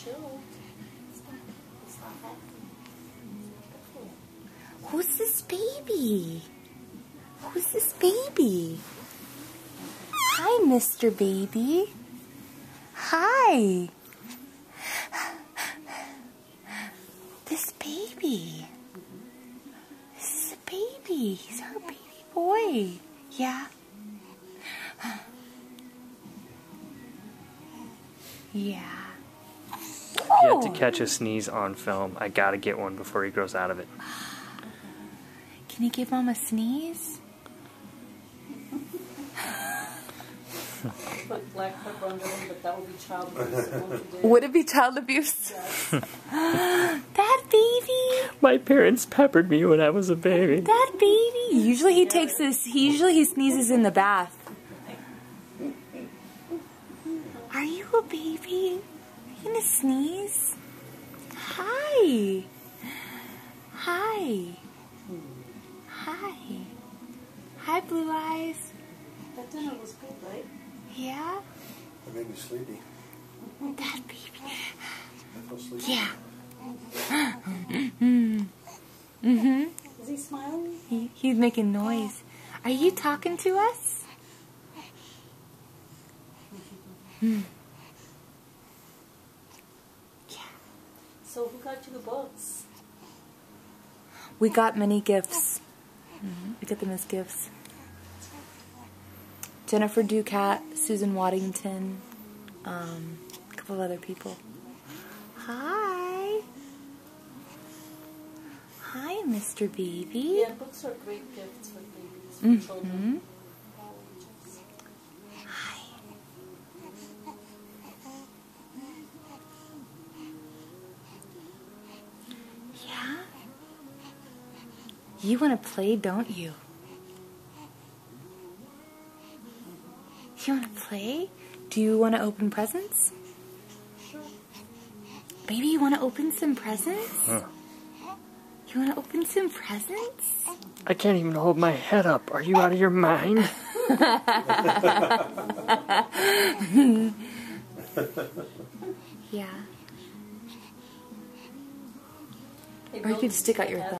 chilled. It's not hot. Who's this baby? Who's this baby? Hi, Mr. Baby. Hi. This baby. This is a baby. He's our baby boy. Yeah. Yeah. I've yet to catch a sneeze on film. I gotta get one before he grows out of it. Can you give Mom a sneeze? Put black pepper under them, but that would be child abuse. Won't you do? Would it be child abuse? Yes. That baby. My parents peppered me when I was a baby. That baby. Usually he takes this. Usually he sneezes in the bath. Are you a baby? Are you gonna sneeze? Hi. Hi. Hi. Hi, Blue Eyes. That dinner was good, right? Yeah? That made me sleepy. That baby. I feel sleepy. Yeah. Is he smiling? He's making noise. Are you talking to us? Yeah. So who got you the books? We got many gifts. We got them as gifts. Jennifer Ducat, Susan Waddington, a couple of other people. Hi. Hi, Mr. Baby. Yeah, books are great gifts for babies, for children. All ages. Hi. Yeah? You want to play, don't you? You want to play? Do you want to open presents? Sure. Baby, you want to open some presents? Huh. You want to open some presents? I can't even hold my head up. Are you out of your mind? Yeah. Hey, Or you Bill, could stick out your have thumb.